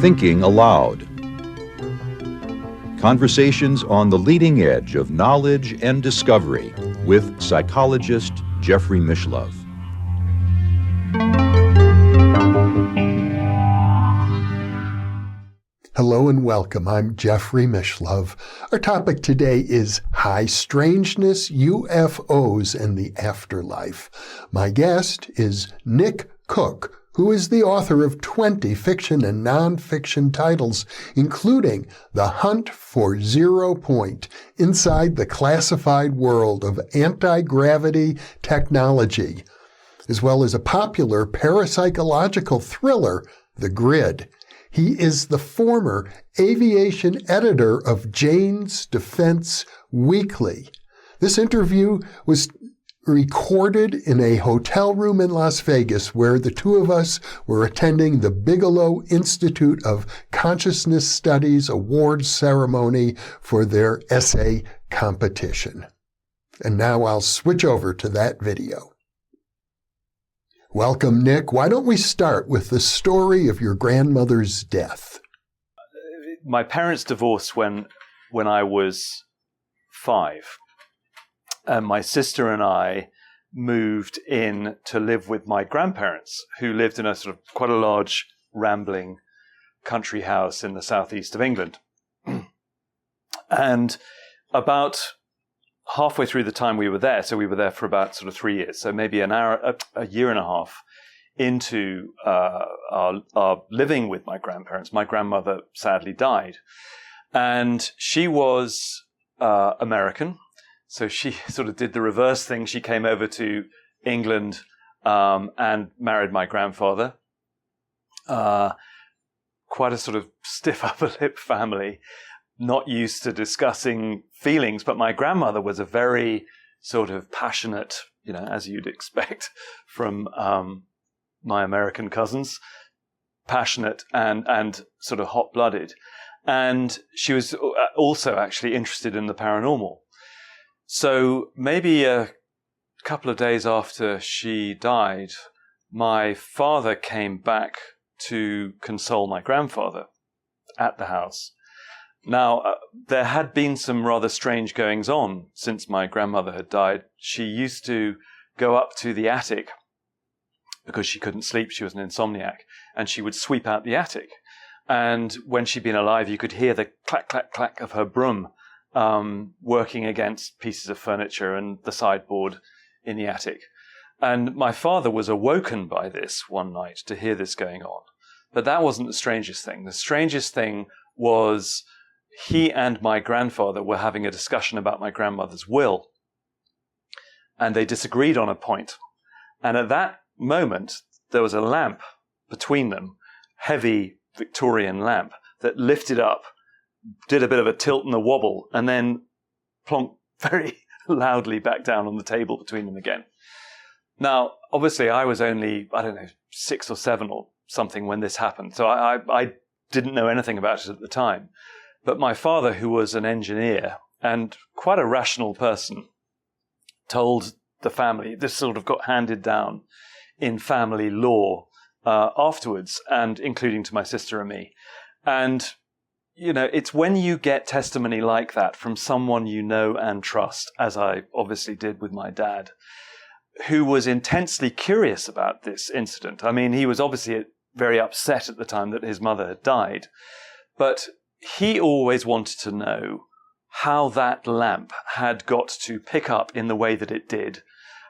Thinking Aloud. Conversations on the leading edge of knowledge and discovery with psychologist Jeffrey Mishlove. Hello and welcome. I'm Jeffrey Mishlove. Our topic today is high strangeness, UFOs, and the afterlife. My guest is Nick Cook, who is the author of 20 fiction and nonfiction titles, including The Hunt for Zero Point, Inside the Classified World of Antigravity Technology, as well as a popular parapsychological thriller, The Grid. He is the former aviation editor of Jane's Defense Weekly. This interview was recorded in a hotel room in Las Vegas where the two of us were attending the Bigelow Institute of Consciousness Studies awards ceremony for their essay competition. And now I'll switch over to that video. Welcome, Nick. Why don't we start with the story of your grandmother's death? My parents divorced when I was 5. And my sister and I moved in to live with my grandparents, who lived in a sort of quite a large, rambling country house in the southeast of England. And about halfway through the time we were there, so we were there for about sort of 3 years, so maybe a year and a half into our living with my grandparents, my grandmother sadly died. And she was American, so she sort of did the reverse thing. She came over to England and married my grandfather. Quite a sort of stiff upper lip family, not used to discussing feelings, but my grandmother was a very sort of passionate, as you'd expect from my American cousins, passionate and sort of hot-blooded. And she was also actually interested in the paranormal. So maybe a couple of days after she died, my father came back to console my grandfather at the house. Now, there had been some rather strange goings on since my grandmother had died. She used to go up to the attic because she couldn't sleep. She was an insomniac, and she would sweep out the attic. And when she'd been alive, you could hear the clack, clack, clack of her broom working against pieces of furniture and the sideboard in the attic. And my father was awoken by this one night to hear this going on. But that wasn't the strangest thing. The strangest thing was he and my grandfather were having a discussion about my grandmother's will, and they disagreed on a point. And at that moment, there was a lamp between them, heavy Victorian lamp, that lifted up, did a bit of a tilt and a wobble, and then plonked very loudly back down on the table between them again. Now, obviously, I was only, 6 or 7 or something when this happened, so I didn't know anything about it at the time. But my father, who was an engineer and quite a rational person, told the family, this sort of got handed down in family law afterwards, and including to my sister and me. And, it's when you get testimony like that from someone you know and trust, as I obviously did with my dad, who was intensely curious about this incident. I mean, he was obviously very upset at the time that his mother had died, but he always wanted to know how that lamp had got to pick up in the way that it did,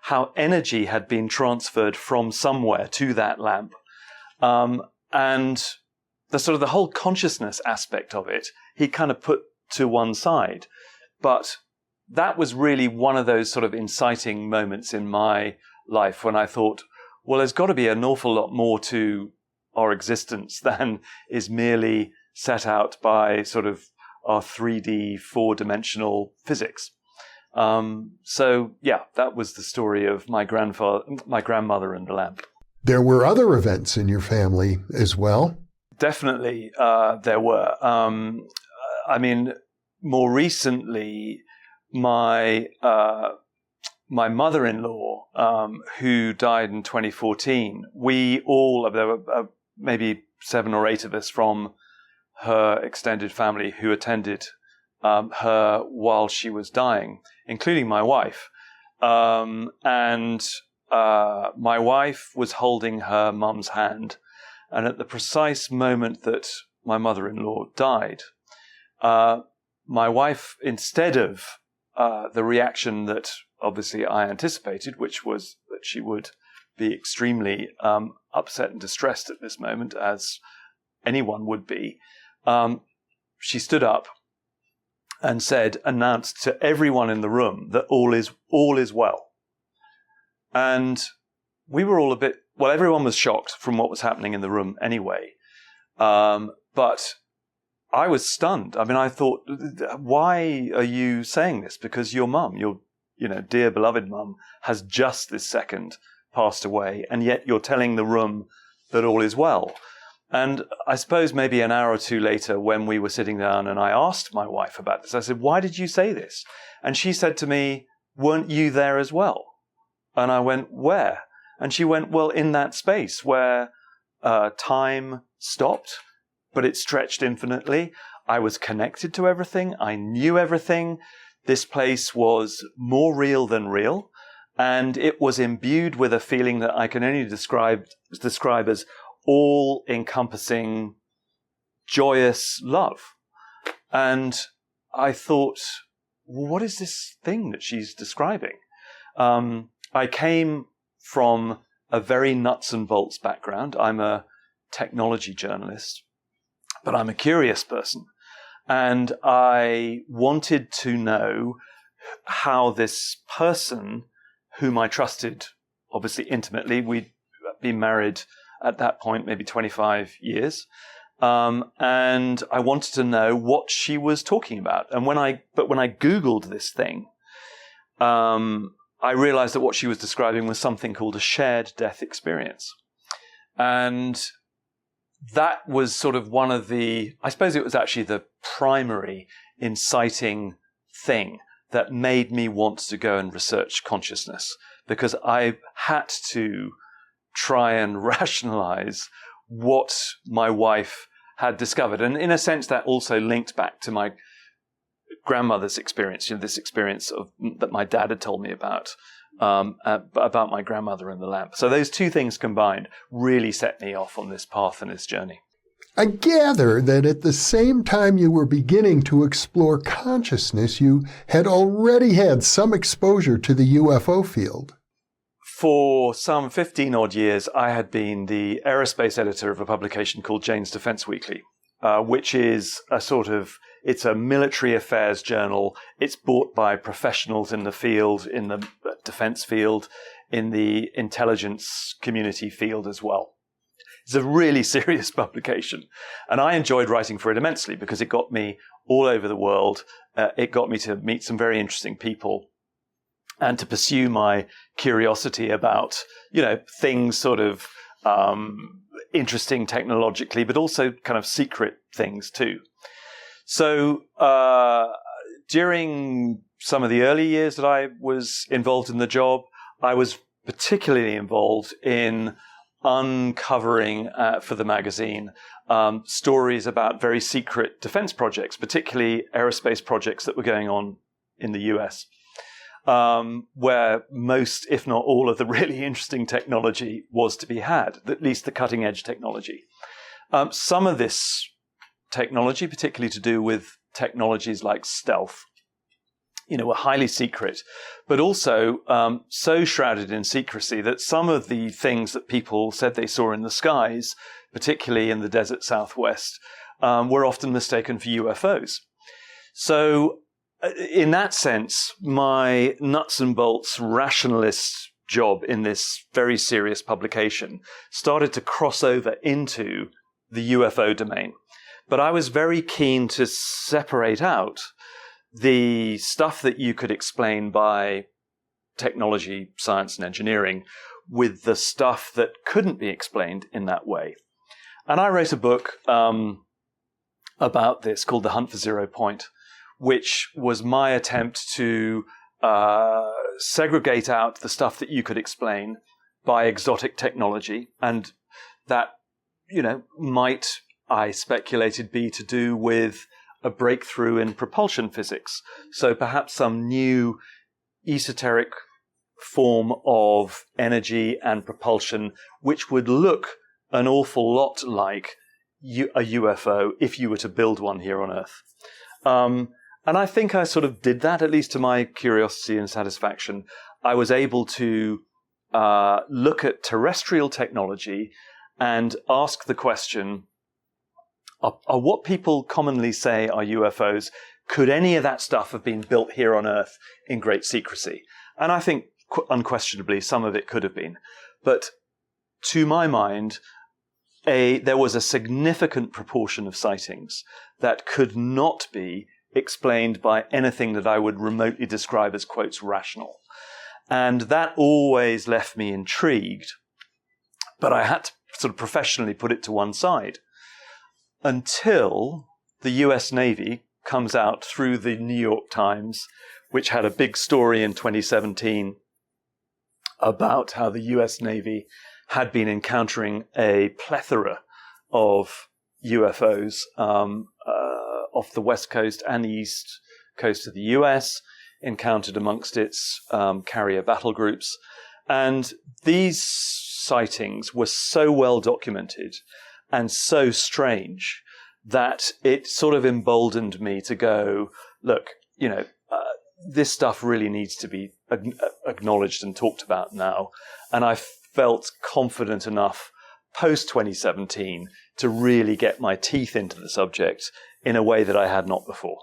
how energy had been transferred from somewhere to that lamp, and the sort of the whole consciousness aspect of it, he kind of put to one side. But that was really one of those sort of inciting moments in my life when I thought, well, there's got to be an awful lot more to our existence than is merely set out by sort of our 3D, 4-dimensional physics. So, yeah, that was the story of my grandmother and the lamp. There were other events in your family as well? Definitely, there were. More recently, my my mother-in-law, who died in 2014, we all, there were maybe 7 or 8 of us from her extended family who attended her while she was dying, including my wife. And my wife was holding her mum's hand. And at the precise moment that my mother-in-law died, my wife, instead of the reaction that obviously I anticipated, which was that she would be extremely upset and distressed at this moment, as anyone would be, she stood up and announced to everyone in the room that all is well. And we were all everyone was shocked from what was happening in the room anyway. But I was stunned. I mean, I thought, why are you saying this? Because your mum, your dear beloved mum, has just this second passed away, and yet you're telling the room that all is well. And I suppose maybe an hour or 2 later, when we were sitting down and I asked my wife about this, I said, why did you say this? And she said to me, weren't you there as well? And I went, where? And she went, well, in that space where time stopped, but it stretched infinitely. I was connected to everything. I knew everything. This place was more real than real. And it was imbued with a feeling that I can only describe as all-encompassing, joyous love. And I thought, what is this thing that she's describing? I came from a very nuts and bolts background. I'm a technology journalist, but I'm a curious person. And I wanted to know how this person, whom I trusted, obviously intimately, we'd been married at that point, maybe 25 years. And I wanted to know what she was talking about. And when I Googled this thing, I realized that what she was describing was something called a shared death experience. And that was sort of one of I suppose it was actually the primary inciting thing that made me want to go and research consciousness, because I had to try and rationalize what my wife had discovered. And in a sense, that also linked back to my grandmother's experience, this experience that my dad had told me about my grandmother and the lamp. So those two things combined really set me off on this path and this journey. I gather that at the same time you were beginning to explore consciousness, you had already had some exposure to the UFO field. For some 15 odd years, I had been the aerospace editor of a publication called Jane's Defense Weekly, which is it's a military affairs journal. It's bought by professionals in the field, in the defense field, in the intelligence community field as well. It's a really serious publication. And I enjoyed writing for it immensely because it got me all over the world. It got me to meet some very interesting people and to pursue my curiosity about, things sort of interesting technologically, but also kind of secret things too. So during some of the early years that I was involved in the job, I was particularly involved in uncovering for the magazine stories about very secret defense projects, particularly aerospace projects that were going on in the US, where most, if not all, of the really interesting technology was to be had, at least the cutting edge technology. Some of this technology, particularly to do with technologies like stealth, were highly secret, but also so shrouded in secrecy that some of the things that people said they saw in the skies, particularly in the desert Southwest, were often mistaken for UFOs. So in that sense, my nuts and bolts rationalist job in this very serious publication started to cross over into the UFO domain. But I was very keen to separate out the stuff that you could explain by technology, science, and engineering with the stuff that couldn't be explained in that way. And I wrote a book about this called The Hunt for Zero Point, which was my attempt to segregate out the stuff that you could explain by exotic technology, and that, might, I speculated, be to do with a breakthrough in propulsion physics. So perhaps some new esoteric form of energy and propulsion, which would look an awful lot like a UFO if you were to build one here on Earth. And I think I sort of did that, at least to my curiosity and satisfaction. I was able to look at terrestrial technology and ask the question, are what people commonly say are UFOs, could any of that stuff have been built here on Earth in great secrecy? And I think unquestionably some of it could have been. But to my mind, there was a significant proportion of sightings that could not be explained by anything that I would remotely describe as, quotes, rational. And that always left me intrigued. But I had to sort of professionally put it to one side until the US Navy comes out through the New York Times, which had a big story in 2017 about how the US Navy had been encountering a plethora of UFOs off the west coast and the east coast of the US, encountered amongst its carrier battle groups. And these sightings were so well documented and so strange that it sort of emboldened me to go, look, this stuff really needs to be acknowledged and talked about now. And I felt confident enough post-2017 to really get my teeth into the subject in a way that I had not before.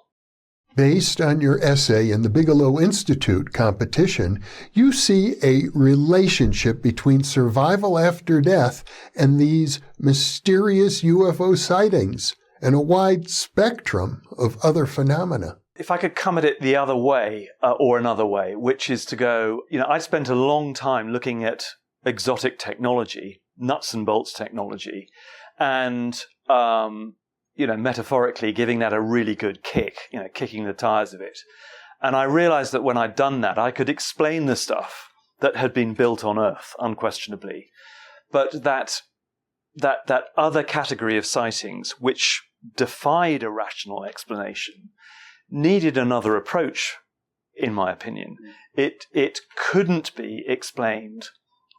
Based on your essay in the Bigelow Institute competition, you see a relationship between survival after death and these mysterious UFO sightings and a wide spectrum of other phenomena. If I could come at it the other way, or another way, which is to go, I spent a long time looking at exotic technology, nuts and bolts technology, and metaphorically giving that a really good kick, kicking the tires of it. And I realized that when I'd done that, I could explain the stuff that had been built on Earth, unquestionably. But that other category of sightings, which defied a rational explanation, needed another approach, in my opinion. It couldn't be explained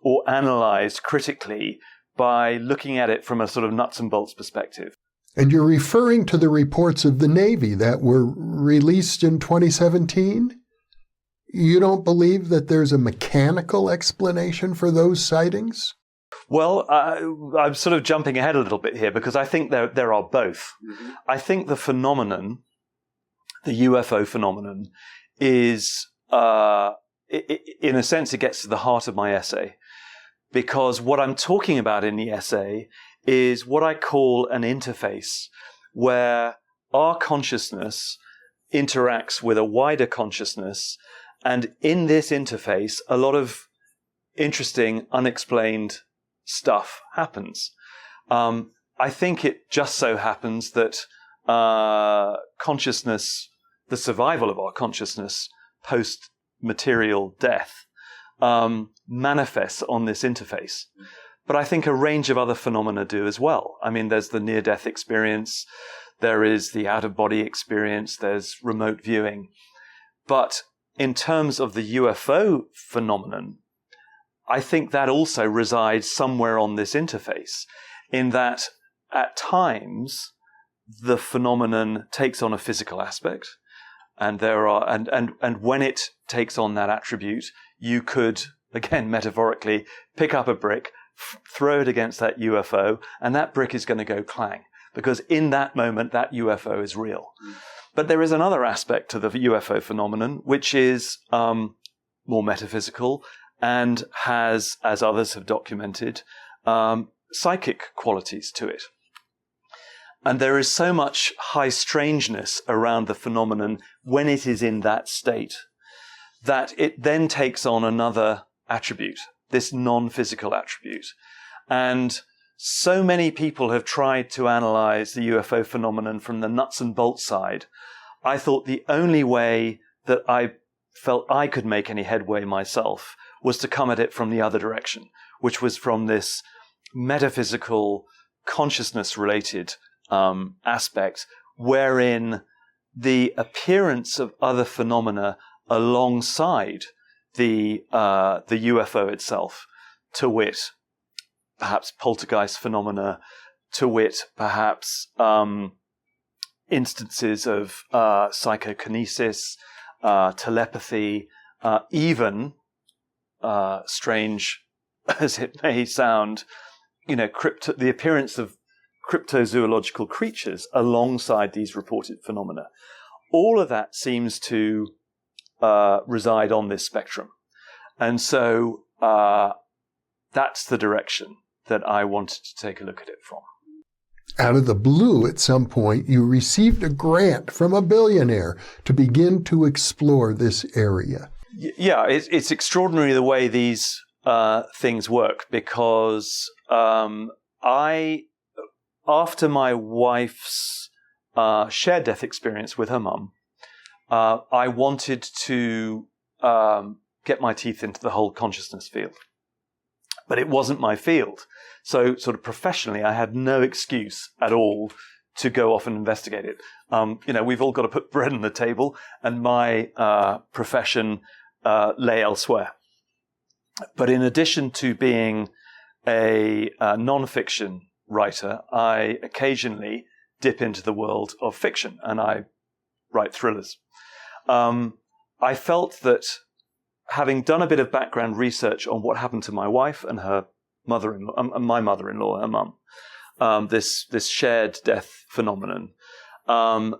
or analyzed critically by looking at it from a sort of nuts and bolts perspective. And you're referring to the reports of the Navy that were released in 2017? You don't believe that there's a mechanical explanation for those sightings? Well, I'm sort of jumping ahead a little bit here because I think there are both. Mm-hmm. I think the phenomenon, the UFO phenomenon, is, in a sense, it gets to the heart of my essay. Because what I'm talking about in the essay is what I call an interface, where our consciousness interacts with a wider consciousness, and in this interface, a lot of interesting, unexplained stuff happens. I think it just so happens that consciousness, the survival of our consciousness post-material death, manifests on this interface. But I think a range of other phenomena do as well. I mean, there's the near-death experience, there is the out-of-body experience, there's remote viewing. But in terms of the UFO phenomenon, I think that also resides somewhere on this interface, in that at times the phenomenon takes on a physical aspect, and and when it takes on that attribute, you could, again, metaphorically, pick up a brick, throw it against that UFO, and that brick is going to go clang, because in that moment, that UFO is real. But there is another aspect to the UFO phenomenon, which is more metaphysical and has, as others have documented, psychic qualities to it. And there is so much high strangeness around the phenomenon when it is in that state, that it then takes on another attribute, this non-physical attribute. And so many people have tried to analyze the UFO phenomenon from the nuts and bolts side. I thought the only way that I felt I could make any headway myself was to come at it from the other direction, which was from this metaphysical, consciousness-related aspect, wherein the appearance of other phenomena alongside the UFO itself, to wit, perhaps poltergeist phenomena, to wit, perhaps instances of psychokinesis, telepathy, even, strange as it may sound, the appearance of cryptozoological creatures alongside these reported phenomena. All of that seems to reside on this spectrum. And so that's the direction that I wanted to take a look at it from. Out of the blue, at some point, you received a grant from a billionaire to begin to explore this area. Yeah, it's extraordinary the way these things work, because after my wife's shared death experience with her mum, I wanted to get my teeth into the whole consciousness field. But it wasn't my field. So sort of professionally, I had no excuse at all to go off and investigate it. We've all got to put bread on the table, and my profession lay elsewhere. But in addition to being a nonfiction writer, I occasionally dip into the world of fiction, and I write thrillers. I felt that having done a bit of background research on what happened to my wife and her mother-in-law, my mother-in-law, her mum, this shared death phenomenon, I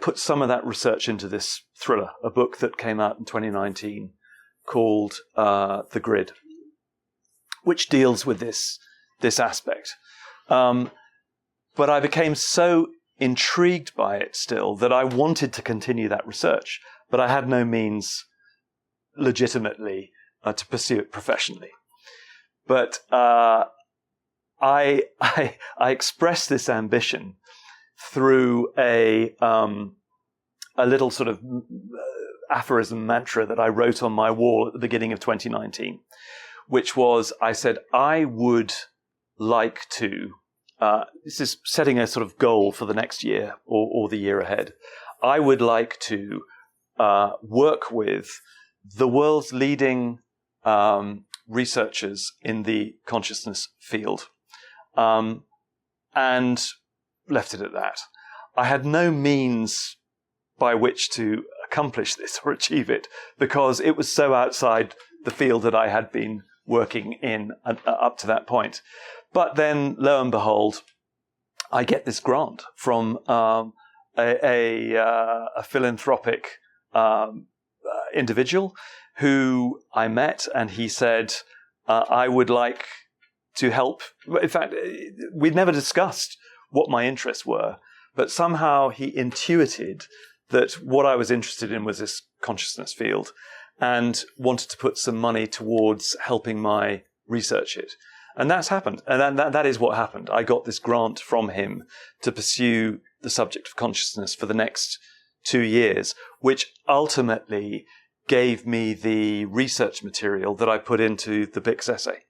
put some of that research into this thriller, a book that came out in 2019 called The Grid, which deals with this aspect. But I became so intrigued by it still that I wanted to continue that research, but I had no means legitimately to pursue it professionally. But I expressed this ambition through a little sort of aphorism mantra that I wrote on my wall at the beginning of 2019, which was, I said, I would like to, this is setting a sort of goal for the next year or the year ahead. I would like to work with the world's leading researchers in the consciousness field, and left it at that. I had no means by which to accomplish this or achieve it, because it was so outside the field that I had been working in up to that point. But then, lo and behold, I get this grant from a philanthropic individual who I met, and he said, I would like to help. In fact, we'd never discussed what my interests were, but somehow he intuited that what I was interested in was this consciousness field and wanted to put some money towards helping my research it. And that's happened. And that is what happened. I got this grant from him to pursue the subject of consciousness for the next 2 years, which ultimately gave me the research material that I put into the Bix essay.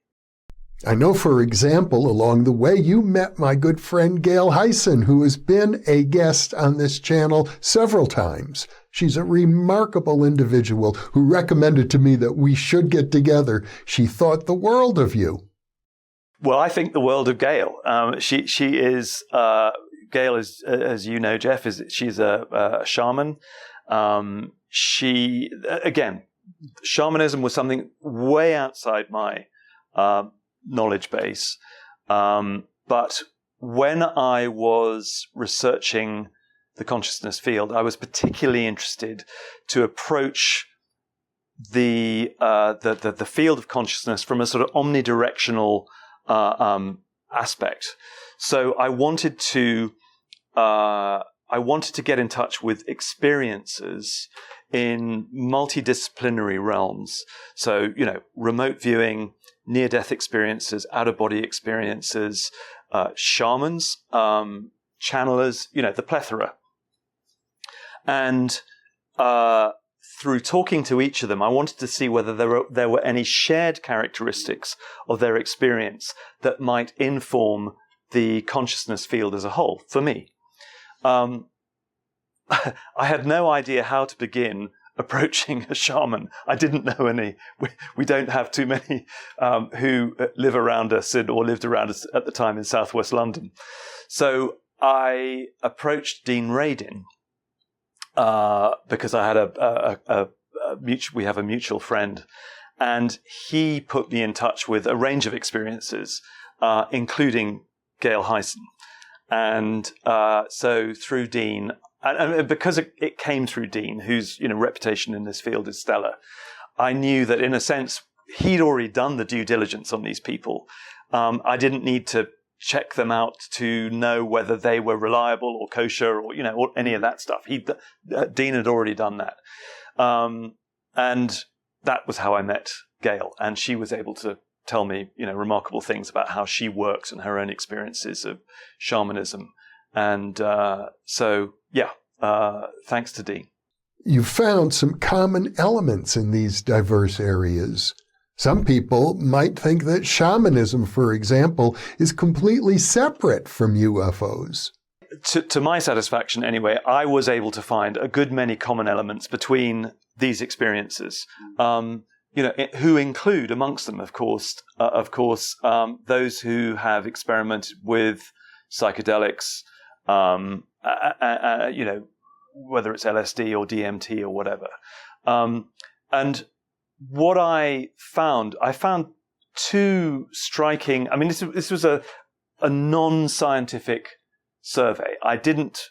I know, for example, along the way, you met my good friend Gail Heisen, who has been a guest on this channel several times. She's a remarkable individual who recommended to me that we should get together. She thought the world of you. Well, I think the world of Gail. She is, Gail is, as you know, Jeff, she's a shaman. Again, shamanism was something way outside my knowledge base. But when I was researching the consciousness field, I was particularly interested to approach the field of consciousness from a sort of omnidirectional aspect. So I wanted to get in touch with experiences in multidisciplinary realms. So, remote viewing, near-death experiences, out-of-body experiences, shamans, channelers, the plethora. And through talking to each of them, I wanted to see whether there were any shared characteristics of their experience that might inform the consciousness field as a whole, for me. I had no idea how to begin approaching a shaman. I didn't know any. We don't have too many who live around us or lived around us at the time in southwest London. So I approached Dean Radin because I had we have a mutual friend, and he put me in touch with a range of experiences, including Gail Heisen. And so through Dean, and because it came through Dean, whose reputation in this field is stellar, I knew that in a sense he'd already done the due diligence on these people. I didn't need to check them out to know whether they were reliable or kosher or or any of that stuff. Dean had already done that, and that was how I met Gail, and she was able to tell me remarkable things about how she works and her own experiences of shamanism. And thanks to Dean. You found some common elements in these diverse areas. Some people might think that shamanism, for example, is completely separate from UFOs. To my satisfaction, anyway, I was able to find a good many common elements between these experiences. Who include amongst them, of course, those who have experimented with psychedelics, whether it's LSD or DMT or whatever. And what I found two striking. I mean, this was a non-scientific survey. I didn't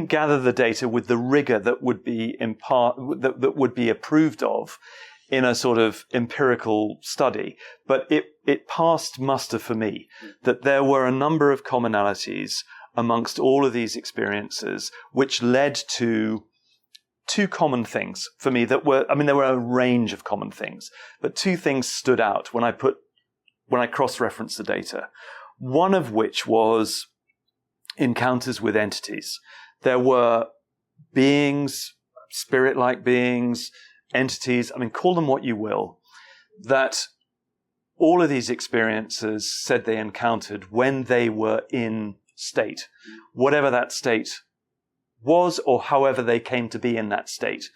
gather the data with the rigor that would be that would be approved of in a sort of empirical study, but it passed muster for me that there were a number of commonalities amongst all of these experiences, which led to two common things for me there were a range of common things, but two things stood out when I cross-referenced the data. One of which was encounters with entities. There were beings, spirit-like beings, entities, call them what you will, that all of these experiences said they encountered when they were in state, whatever that state was or however they came to be in that state.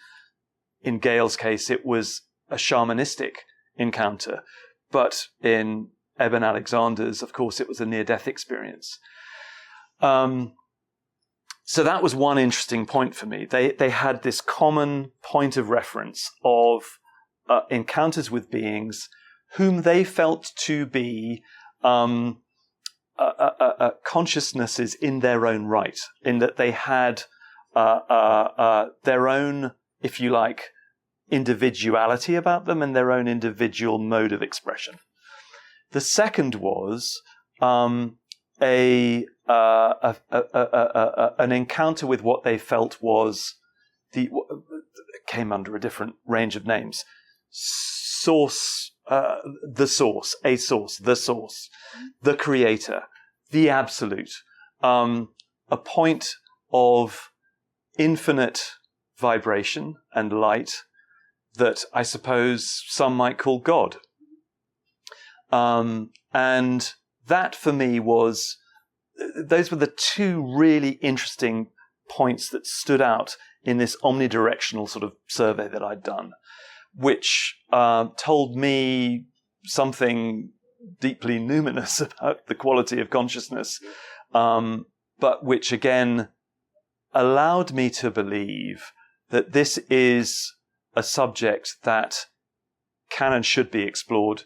In Gail's case, it was a shamanistic encounter, but in Eben Alexander's, of course, it was a near-death experience. So that was one interesting point for me. They had this common point of reference of encounters with beings whom they felt to be consciousnesses in their own right, in that they had their own, if you like, individuality about them and their own individual mode of expression. The second was an encounter with what they felt was came under a different range of names. Source, the source, a source, the source, the creator, the absolute, a point of infinite vibration and light that I suppose some might call God. And that for me those were the two really interesting points that stood out in this omnidirectional sort of survey that I'd done, which told me something deeply numinous about the quality of consciousness, but which again allowed me to believe that this is a subject that can and should be explored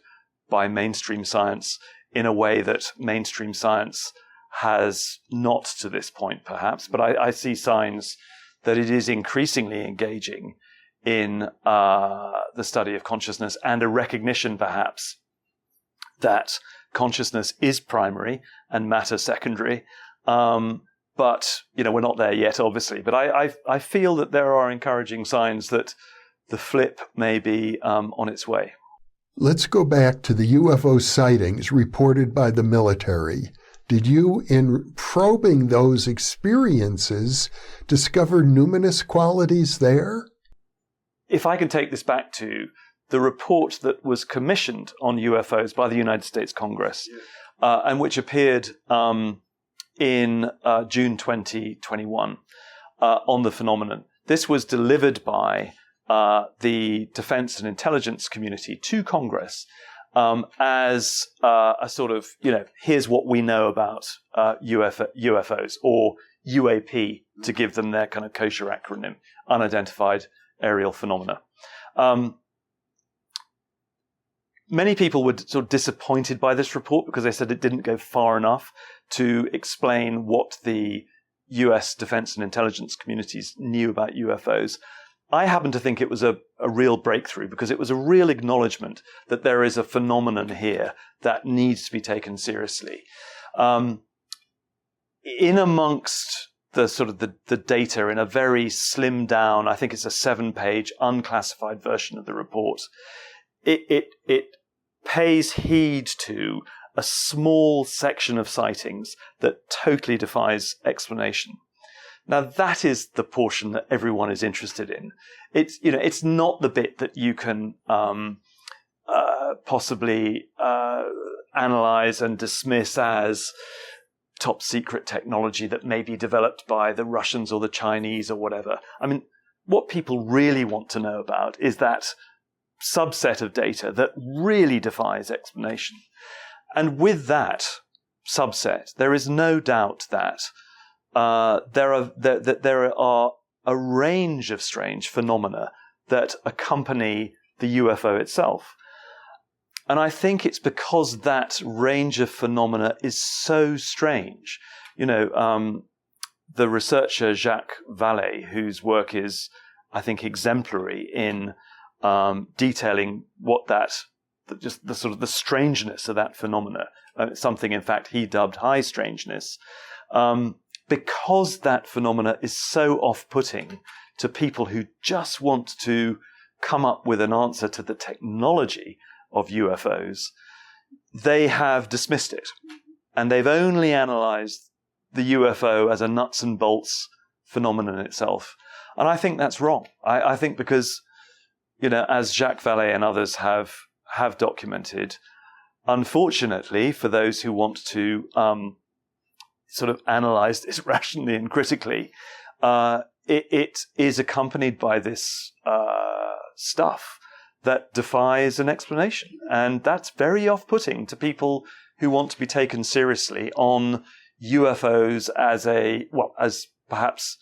by mainstream science in a way that mainstream science has not to this point, perhaps. But I see signs that it is increasingly engaging in the study of consciousness, and a recognition, perhaps, that consciousness is primary and matter secondary. But, we're not there yet, obviously. But I feel that there are encouraging signs that the flip may be on its way. Let's go back to the UFO sightings reported by the military. Did you, in probing those experiences, discover numinous qualities there? If I can take this back to the report that was commissioned on UFOs by the United States Congress, and which appeared in June 2021 on the phenomenon. This was delivered by the defense and intelligence community to Congress as a sort of, here's what we know about UFOs, or UAP, to give them their kind of kosher acronym, unidentified aerial phenomena. Many people were sort of disappointed by this report because they said it didn't go far enough to explain what the US defense and intelligence communities knew about UFOs. I happen to think it was a real breakthrough because it was a real acknowledgement that there is a phenomenon here that needs to be taken seriously. In amongst the sort of the data in a very slimmed down, I think it's a 7-page unclassified version of the report, it pays heed to a small section of sightings that totally defies explanation. Now, that is the portion that everyone is interested in. It's not the bit that you can possibly analyze and dismiss as top secret technology that may be developed by the Russians or the Chinese or whatever. I mean, what people really want to know about is that subset of data that really defies explanation. And with that subset, there is no doubt that there are a range of strange phenomena that accompany the UFO itself. And I think it's because that range of phenomena is so strange. The researcher Jacques Vallée, whose work is, I think, exemplary in detailing what just the sort of the strangeness of that phenomena, something in fact he dubbed high strangeness, because that phenomena is so off-putting to people who just want to come up with an answer to the technology of UFOs, they have dismissed it. And they've only analyzed the UFO as a nuts and bolts phenomenon itself. And I think that's wrong. I think because, as Jacques Vallée and others have documented, unfortunately, for those who want to sort of analyze this rationally and critically, it is accompanied by this stuff that defies an explanation. And that's very off-putting to people who want to be taken seriously on UFOs as perhaps,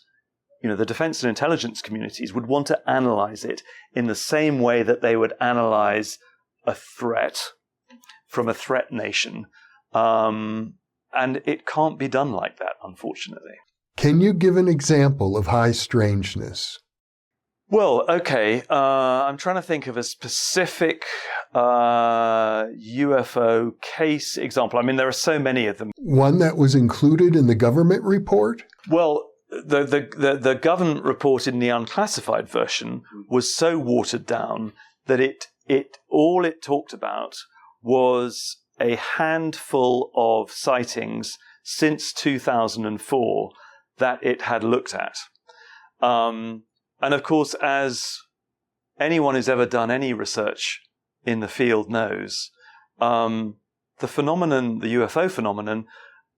the defense and intelligence communities would want to analyze it in the same way that they would analyze a threat from a threat nation. And it can't be done like that, unfortunately. Can you give an example of high strangeness? Well, okay. I'm trying to think of a specific UFO case example. I mean, there are so many of them. One that was included in the government report? Well, the government report in the unclassified version was so watered down that all it talked about was a handful of sightings since 2004 that it had looked at. And of course, as anyone who's ever done any research in the field knows, the UFO phenomenon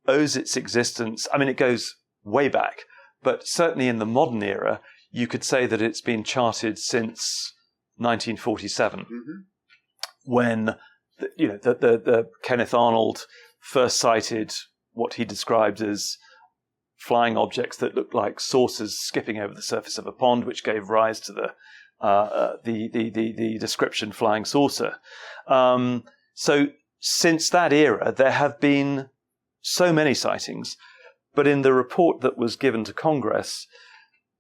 owes its existence. I mean, it goes way back, but certainly in the modern era, you could say that it's been charted since 1947, when the Kenneth Arnold first cited what he described as flying objects that looked like saucers skipping over the surface of a pond, which gave rise to the description flying saucer. So since that era, there have been so many sightings, but in the report that was given to Congress,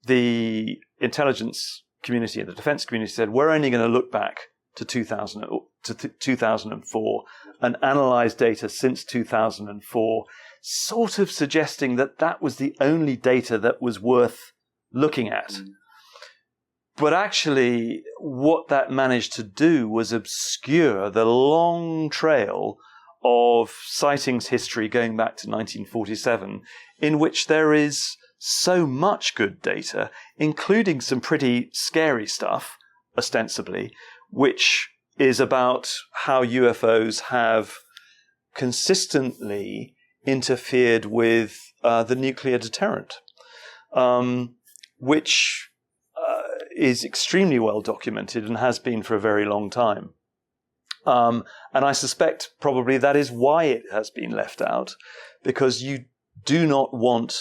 the intelligence community and the defense community said, we're only going to look back to 2004 and analyze data since 2004, sort of suggesting that that was the only data that was worth looking at. But actually, what that managed to do was obscure the long trail of sightings history going back to 1947, in which there is so much good data, including some pretty scary stuff, ostensibly, which is about how UFOs have consistently interfered with the nuclear deterrent, which is extremely well documented and has been for a very long time. And I suspect probably that is why it has been left out, because you do not want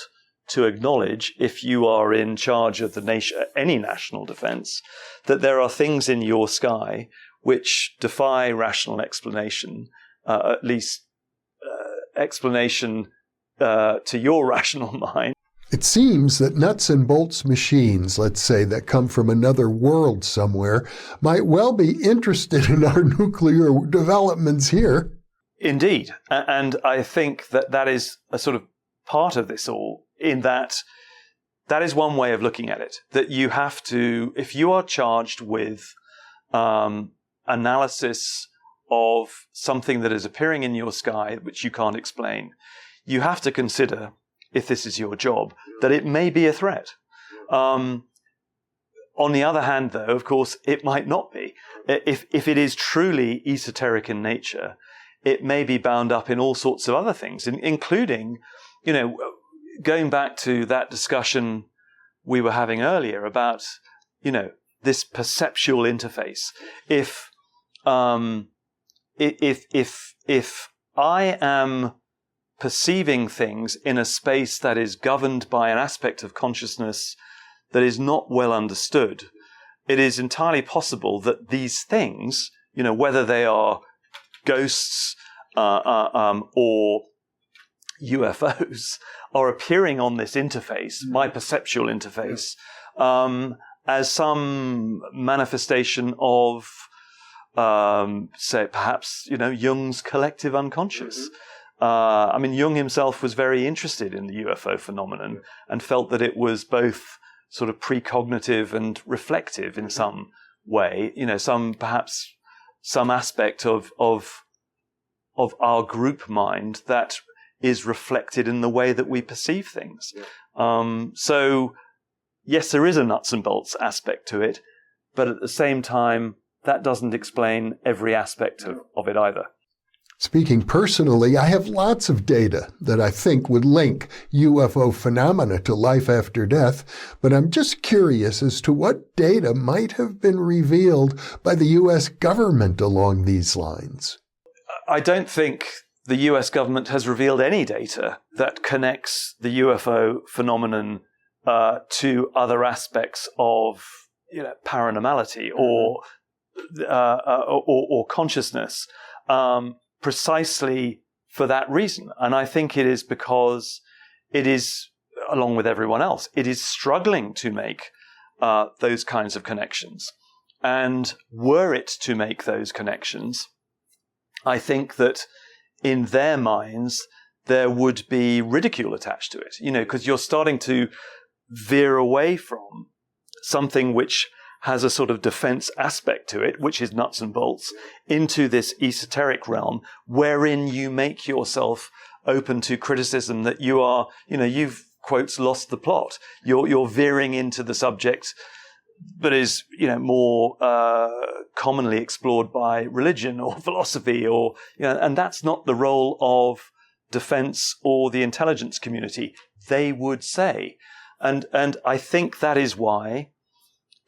to acknowledge, if you are in charge of the nation, any national defense, that there are things in your sky which defy rational explanation, at least explanation to your rational mind. It seems that nuts and bolts machines, let's say, that come from another world somewhere, might well be interested in our nuclear developments here. Indeed. And I think that that is a sort of part of this all, in that that is one way of looking at it. That you have to, if you are charged with analysis of something that is appearing in your sky which you can't explain, you have to consider, if this is your job, that it may be a threat. On the other hand, though, of course, it might not be. If it is truly esoteric in nature, it may be bound up in all sorts of other things, including, going back to that discussion we were having earlier about, this perceptual interface. If I am perceiving things in a space that is governed by an aspect of consciousness that is not well understood, it is entirely possible that these things, whether they are ghosts or UFOs, are appearing on this interface, my perceptual interface, as some manifestation of, say, perhaps, Jung's collective unconscious. Jung himself was very interested in the UFO phenomenon and felt that it was both sort of precognitive and reflective in some way, perhaps some aspect of our group mind that is reflected in the way that we perceive things. So, yes, there is a nuts and bolts aspect to it, but at the same time, that doesn't explain every aspect of it either. Speaking personally, I have lots of data that I think would link UFO phenomena to life after death, but I'm just curious as to what data might have been revealed by the U.S. government along these lines. I don't think the US government has revealed any data that connects the UFO phenomenon to other aspects of paranormality or consciousness, precisely for that reason. And I think it is because it is, along with everyone else, it is struggling to make those kinds of connections. And were it to make those connections, I think that in their minds, there would be ridicule attached to it, because you're starting to veer away from something which has a sort of defense aspect to it, which is nuts and bolts, into this esoteric realm wherein you make yourself open to criticism that you are, you've, quotes, lost the plot. You're veering into the subject that is, more commonly explored by religion or philosophy, or and that's not the role of defense or the intelligence community, they would say, and I think that is why,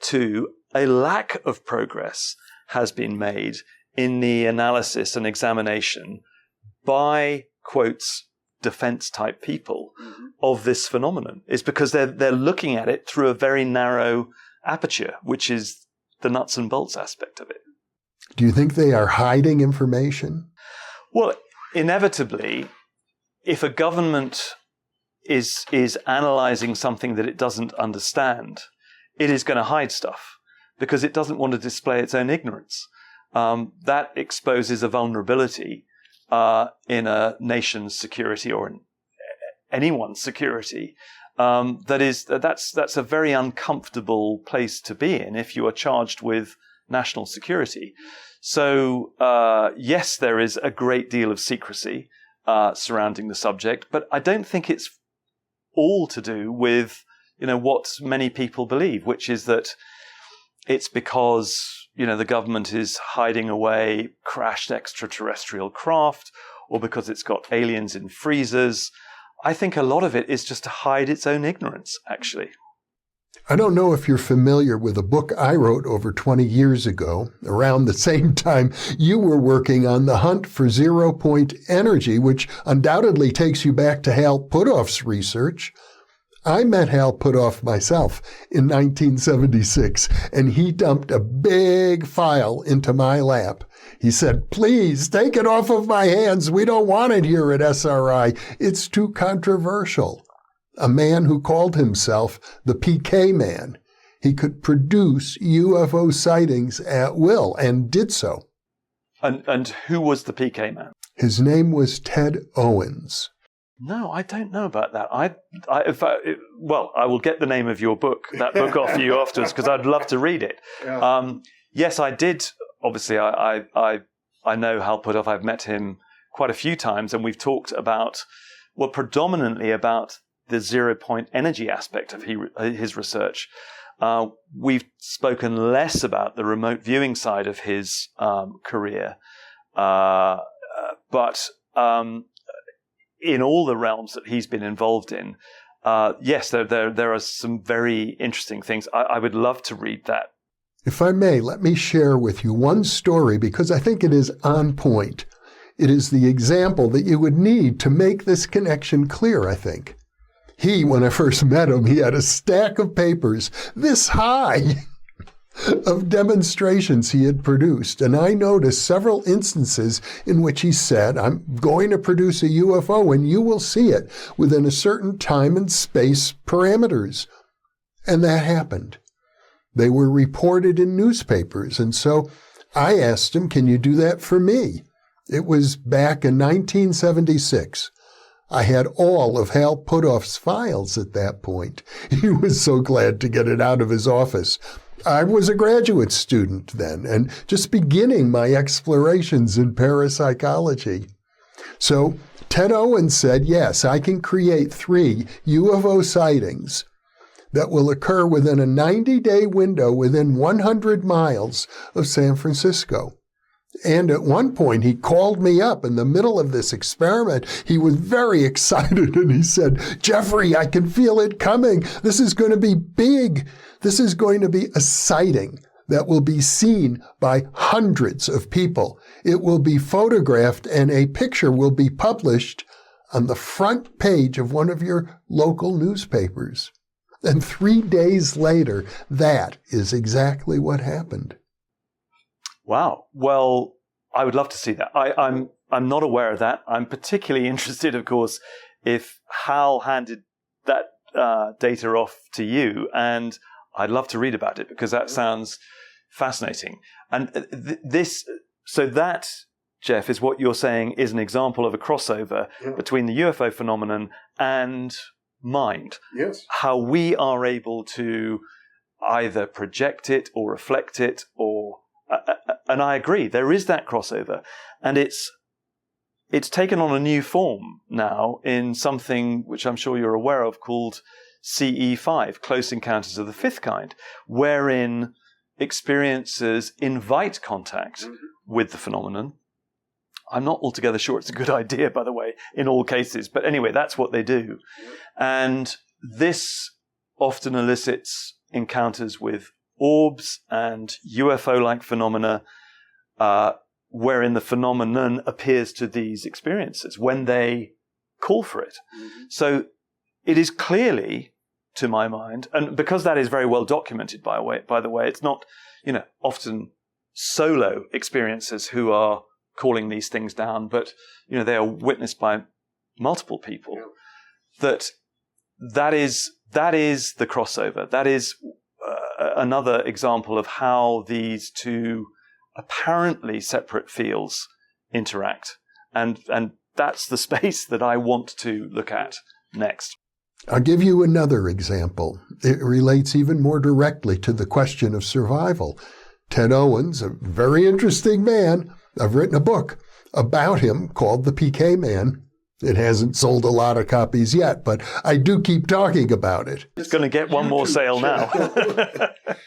too, a lack of progress has been made in the analysis and examination by, quotes, defense type people of this phenomenon, is because they're looking at it through a very narrow aperture, which is the nuts and bolts aspect of it. Do you think they are hiding information? Well, inevitably, if a government is analyzing something that it doesn't understand, it is going to hide stuff because it doesn't want to display its own ignorance. That exposes a vulnerability in a nation's security or in anyone's security. That's a very uncomfortable place to be in if you are charged with national security. So, yes, there is a great deal of secrecy surrounding the subject, but I don't think it's all to do with, what many people believe, which is that it's because, the government is hiding away crashed extraterrestrial craft, or because it's got aliens in freezers. I think a lot of it is just to hide its own ignorance, actually. I don't know if you're familiar with a book I wrote over 20 years ago, around the same time you were working on the hunt for zero-point energy, which undoubtedly takes you back to Hal Putoff's research. I met Hal Putoff myself in 1976, and he dumped a big file into my lap. He said, "Please take it off of my hands. We don't want it here at SRI. It's too controversial." A man who called himself the PK Man. He could produce UFO sightings at will and did so. And who was the PK Man? His name was Ted Owens. No, I don't know about that. I will get the name of your book, that book off you afterwards, because I'd love to read it. Yeah. Yes, I did. Obviously, I know Hal Putoff. I've met him quite a few times, and we've talked about, predominantly about the zero-point energy aspect of his research. We've spoken less about the remote viewing side of his career, but in all the realms that he's been involved in, yes, there are some very interesting things. I would love to read that. If I may, let me share with you one story because I think it is on point. It is the example that you would need to make this connection clear, I think. When I first met him, he had a stack of papers this high of demonstrations he had produced. And I noticed several instances in which he said, "I'm going to produce a UFO and you will see it within a certain time and space parameters." And that happened. They were reported in newspapers. And so I asked him, "Can you do that for me?" It was back in 1976. I had all of Hal Putoff's files at that point. He was so glad to get it out of his office. I was a graduate student then and just beginning my explorations in parapsychology. So Ted Owens said, "Yes, I can create 3 UFO sightings that will occur within a 90-day window within 100 miles of San Francisco." And at one point, he called me up in the middle of this experiment. He was very excited, and he said, "Jeffrey, I can feel it coming. This is going to be big. This is going to be a sighting that will be seen by hundreds of people. It will be photographed, and a picture will be published on the front page of one of your local newspapers." And 3 days later, that is exactly what happened. Wow. Well, I would love to see that. I'm not aware of that. I'm particularly interested, of course, if Hal handed that data off to you, and I'd love to read about it because that sounds fascinating. And so that, Jeff, is what you're saying is an example of a crossover between the UFO phenomenon and mind. Yes. How we are able to either project it or reflect it and I agree, there is that crossover. And it's taken on a new form now in something which I'm sure you're aware of called CE5, Close Encounters of the Fifth Kind, wherein experiencers invite contact with the phenomenon. I'm not altogether sure it's a good idea, by the way, in all cases. But anyway, that's what they do. And this often elicits encounters with orbs and UFO-like phenomena, wherein the phenomenon appears to these experiencers when they call for it. So it is clearly, to my mind, and because that is very well documented, by the way, it's not, often solo experiencers who are calling these things down, but, they are witnessed by multiple people. That is the crossover. That is another example of how these two apparently separate fields interact. And that's the space that I want to look at next. I'll give you another example. It relates even more directly to the question of survival. Ted Owens, a very interesting man. I've written a book about him called The PK Man. It hasn't sold a lot of copies yet, but I do keep talking about it. It's going to get one more sale now.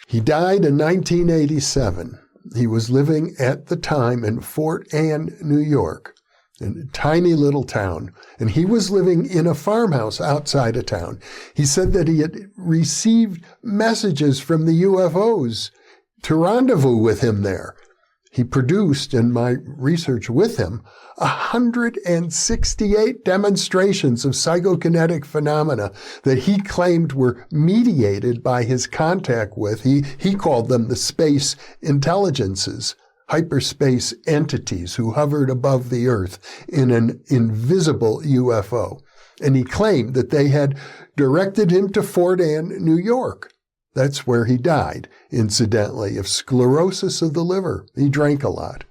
He died in 1987. He was living at the time in Fort Anne, New York, in a tiny little town. And he was living in a farmhouse outside of town. He said that he had received messages from the UFOs to rendezvous with him there. He produced, in my research with him, 168 demonstrations of psychokinetic phenomena that he claimed were mediated by his contact with, he called them the space intelligences, hyperspace entities who hovered above the earth in an invisible UFO. And he claimed that they had directed him to Fort Anne, New York. That's where he died, incidentally, of sclerosis of the liver. He drank a lot.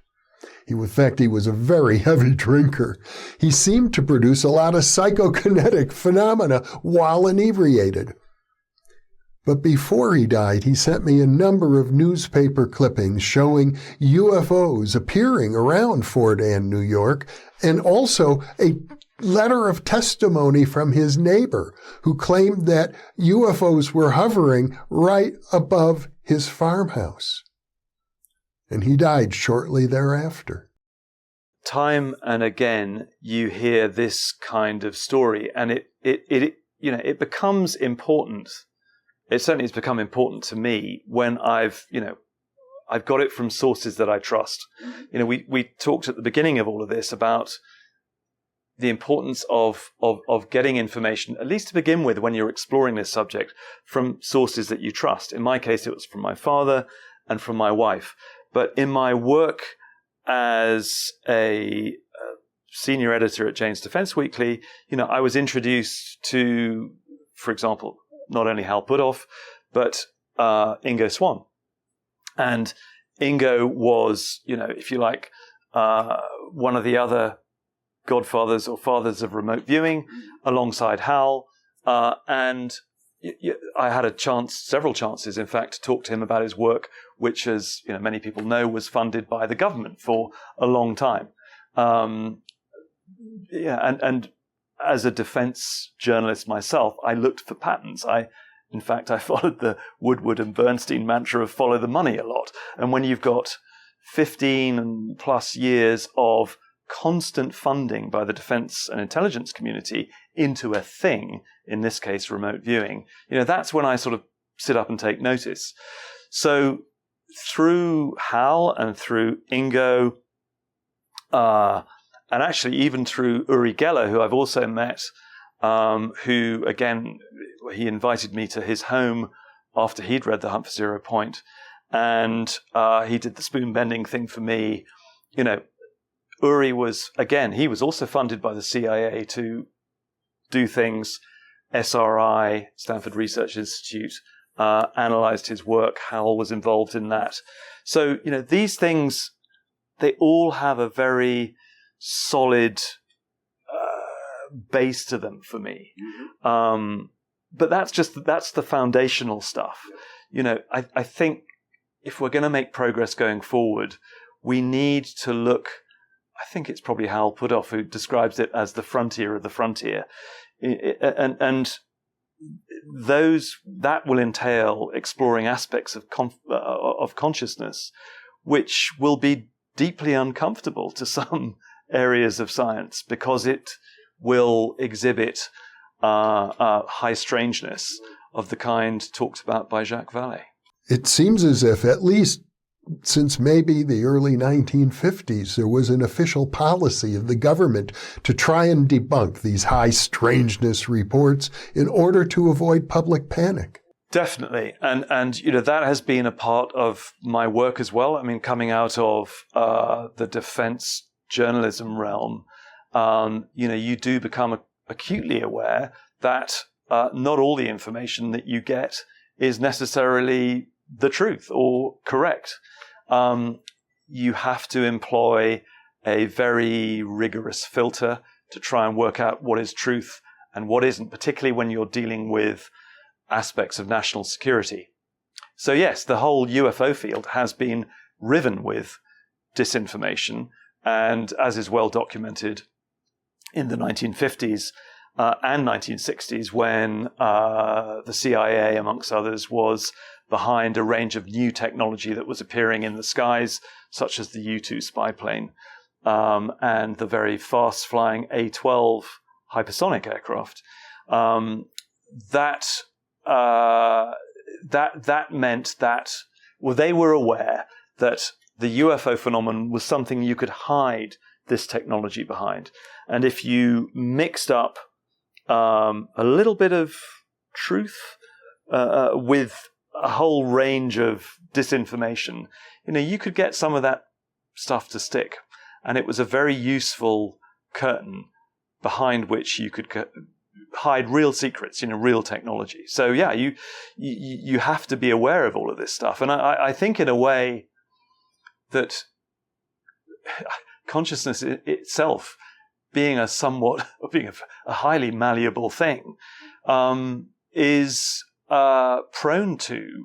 In fact, he was a very heavy drinker. He seemed to produce a lot of psychokinetic phenomena while inebriated. But before he died, he sent me a number of newspaper clippings showing UFOs appearing around Fort Anne, New York, and also a letter of testimony from his neighbor who claimed that UFOs were hovering right above his farmhouse. And he died shortly thereafter. Time and again, you hear this kind of story, and it becomes important. It certainly has become important to me when I've got it from sources that I trust. We talked at the beginning of all of this about the importance of getting information, at least to begin with, when you're exploring this subject, from sources that you trust. In my case, it was from my father and from my wife. But in my work as a senior editor at Jane's Defense Weekly, I was introduced to, for example, not only Hal Putoff, but Ingo Swann. And Ingo was, if you like, one of the other godfathers or fathers of remote viewing alongside Hal. And I had several chances, in fact, to talk to him about his work, which, as many people know, was funded by the government for a long time. And as a defense journalist myself, I looked for patterns. In fact, I followed the Woodward and Bernstein mantra of follow the money a lot. And when you've got 15 and plus years of constant funding by the defense and intelligence community into a thing, in this case, remote viewing, that's when I sort of sit up and take notice. So through Hal and through Ingo, and actually even through Uri Geller, who I've also met, who, again, he invited me to his home after he'd read The Hunt for Zero Point, and he did the spoon bending thing for me. Uri was, again, he was also funded by the CIA to do things. SRI, Stanford Research Institute, analyzed his work. Hal was involved in that. So, these things, they all have a very solid base to them for me. But that's the foundational stuff. I think if we're going to make progress going forward, we need to look, I think it's probably Hal Putoff who describes it as the frontier of the frontier. And that will entail exploring aspects of consciousness, which will be deeply uncomfortable to some areas of science because it will exhibit high strangeness of the kind talked about by Jacques Vallée. It seems as if, at least since maybe the early 1950s, there was an official policy of the government to try and debunk these high strangeness reports in order to avoid public panic. Definitely. And that has been a part of my work as well. I mean, coming out of the defense journalism realm, you do become acutely aware that not all the information that you get is necessarily the truth or correct. You have to employ a very rigorous filter to try and work out what is truth and what isn't, particularly when you're dealing with aspects of national security. So yes, the whole UFO field has been riven with disinformation, and as is well documented in the 1950s and 1960s, when the CIA, amongst others, was behind a range of new technology that was appearing in the skies, such as the U-2 spy plane and the very fast-flying A-12 hypersonic aircraft. That meant that, well, they were aware that the UFO phenomenon was something you could hide this technology behind. And if you mixed up a little bit of truth with a whole range of disinformation, you could get some of that stuff to stick. And it was a very useful curtain behind which you could hide real secrets, real technology. So yeah, you have to be aware of all of this stuff. And I think in a way that consciousness itself, being a highly malleable thing, is prone to,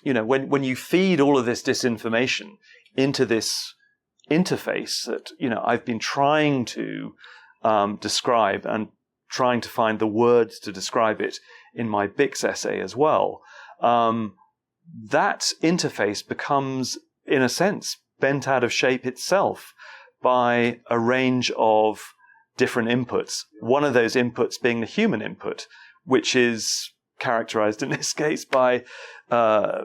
when you feed all of this disinformation into this interface that, I've been trying to describe and trying to find the words to describe it in my Bix essay as well, that interface becomes, in a sense, bent out of shape itself by a range of different inputs. One of those inputs being the human input, which is characterized in this case by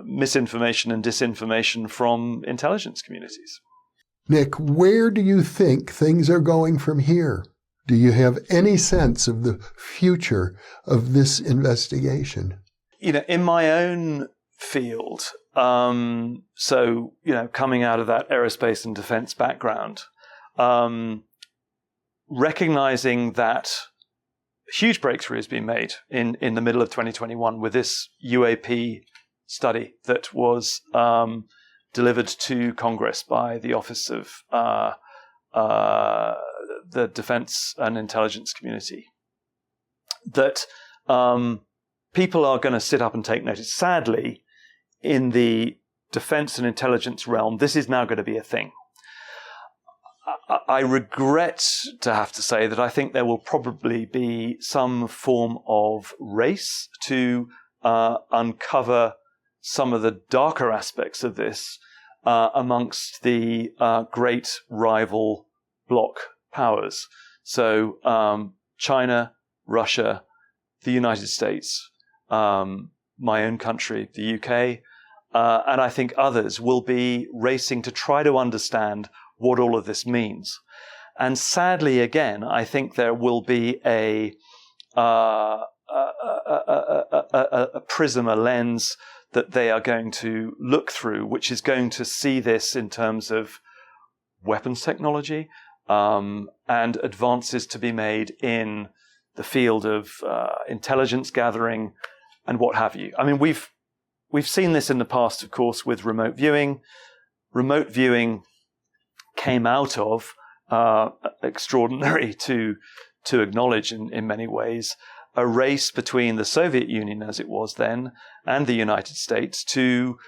misinformation and disinformation from intelligence communities. Nick, where do you think things are going from here? Do you have any sense of the future of this investigation? In my own field, coming out of that aerospace and defense background, recognizing that a huge breakthrough has been made in the middle of 2021 with this UAP study that was delivered to Congress by the Office of the Defense and Intelligence Community, that people are going to sit up and take notice. Sadly, in the defense and intelligence realm, this is now going to be a thing. I regret to have to say that I think there will probably be some form of race to uncover some of the darker aspects of this amongst the great rival bloc powers. So China, Russia, the United States, my own country, the UK, and I think others will be racing to try to understand what all of this means. And sadly, again, I think there will be a prism, a lens that they are going to look through, which is going to see this in terms of weapons technology and advances to be made in the field of intelligence gathering and what have you. I mean, we've seen this in the past, of course, with remote viewing. Remote viewing came out of extraordinary to acknowledge in many ways, a race between the Soviet Union, as it was then, and the United States to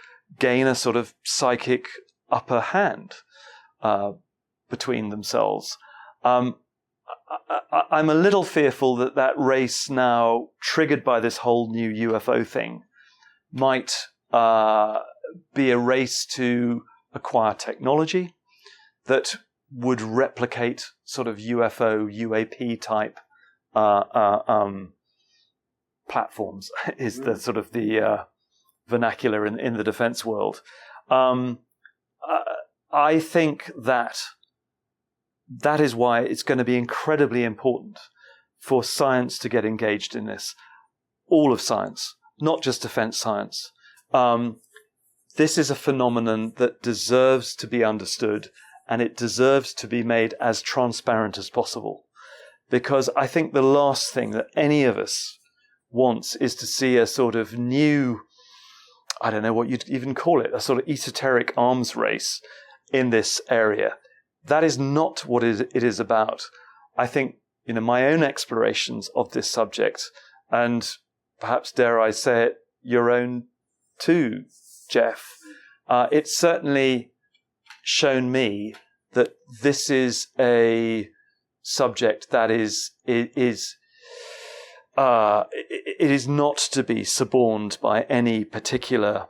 gain a sort of psychic upper hand between themselves. I'm a little fearful that race now, triggered by this whole new UFO thing, might be a race to acquire technology that would replicate sort of UFO, UAP type platforms, is the sort of the vernacular in the defense world. I think that is why it's going to be incredibly important for science to get engaged in this. All of science, not just defense science. This is a phenomenon that deserves to be understood, and it deserves to be made as transparent as possible. Because I think the last thing that any of us wants is to see a sort of new, I don't know what you'd even call it, a sort of esoteric arms race in this area. That is not what it is about. I think, my own explorations of this subject, and perhaps dare I say it, your own, too, Jeff. It's certainly shown me that this is a subject that it is not to be suborned by any particular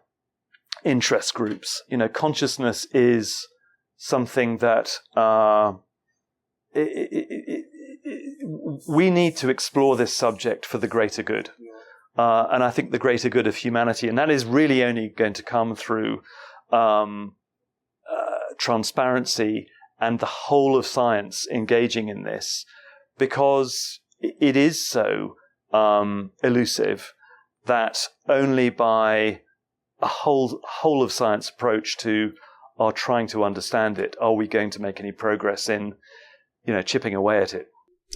interest groups. Consciousness is something that we need to explore this subject for the greater good. And I think the greater good of humanity, and that is really only going to come through transparency and the whole of science engaging in this, because it is so elusive that only by a whole of science approach to our trying to understand it are we going to make any progress in, chipping away at it.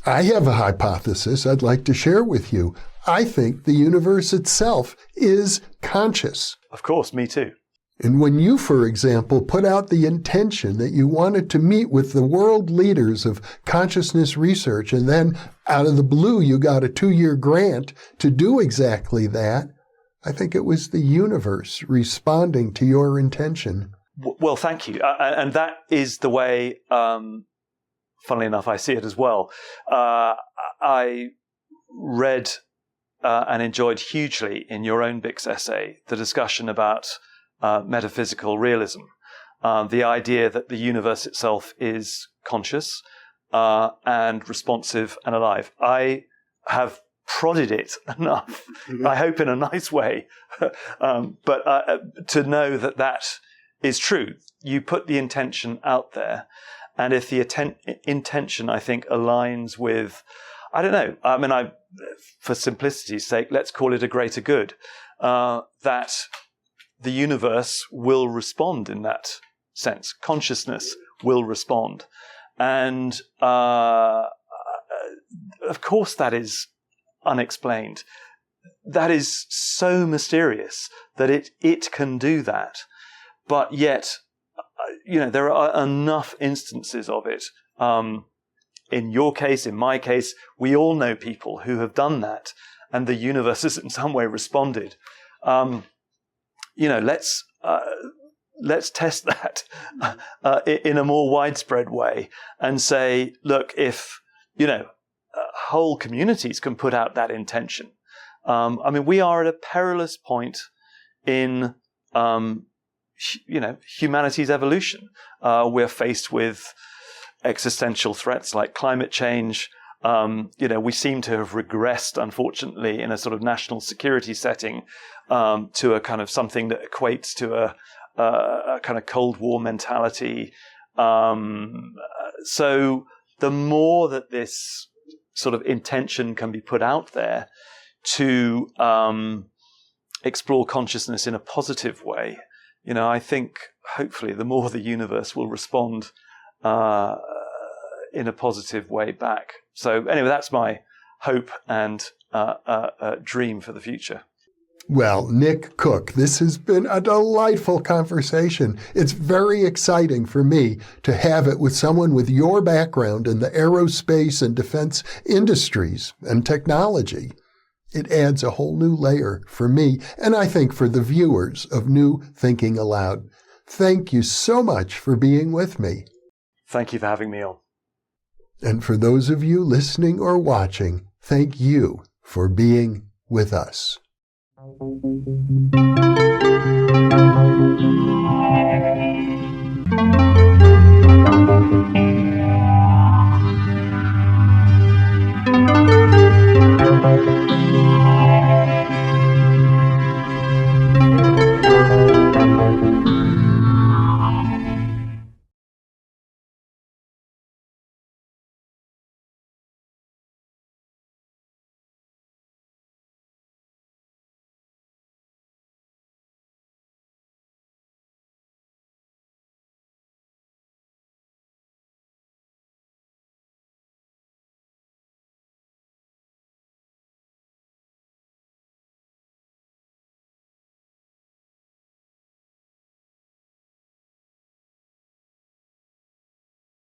I have a hypothesis I'd like to share with you. I think the universe itself is conscious. Of course, me too. And when you, for example, put out the intention that you wanted to meet with the world leaders of consciousness research, and then out of the blue you got a 2-year grant to do exactly that, I think it was the universe responding to your intention. Well, thank you. And that is the way, funnily enough, I see it as well. I read and enjoyed hugely in your own Bix essay the discussion about metaphysical realism, the idea that the universe itself is conscious and responsive and alive. I have prodded it enough, I hope in a nice way, but to know that that is true. You put the intention out there, and if the intention, I think, aligns with, I don't know, for simplicity's sake, let's call it a greater good, that the universe will respond in that sense. Consciousness will respond. And of course that is unexplained. That is so mysterious that it can do that. But yet, there are enough instances of it. In your case, in my case, we all know people who have done that, and the universe has in some way responded. Let's test that in a more widespread way and say, look, if whole communities can put out that intention. We are at a perilous point in humanity's evolution. We're faced with existential threats like climate change. We seem to have regressed, unfortunately, in a sort of national security setting to a kind of something that equates to a kind of Cold War mentality. So the more that this sort of intention can be put out there to explore consciousness in a positive way, I think hopefully the more the universe will respond in a positive way back. So anyway, that's my hope and dream for the future. Well, Nick Cook, this has been a delightful conversation. It's very exciting for me to have it with someone with your background in the aerospace and defense industries and technology. It adds a whole new layer for me, and I think for the viewers of New Thinking Aloud. Thank you so much for being with me. Thank you for having me on. And for those of you listening or watching, thank you for being with us.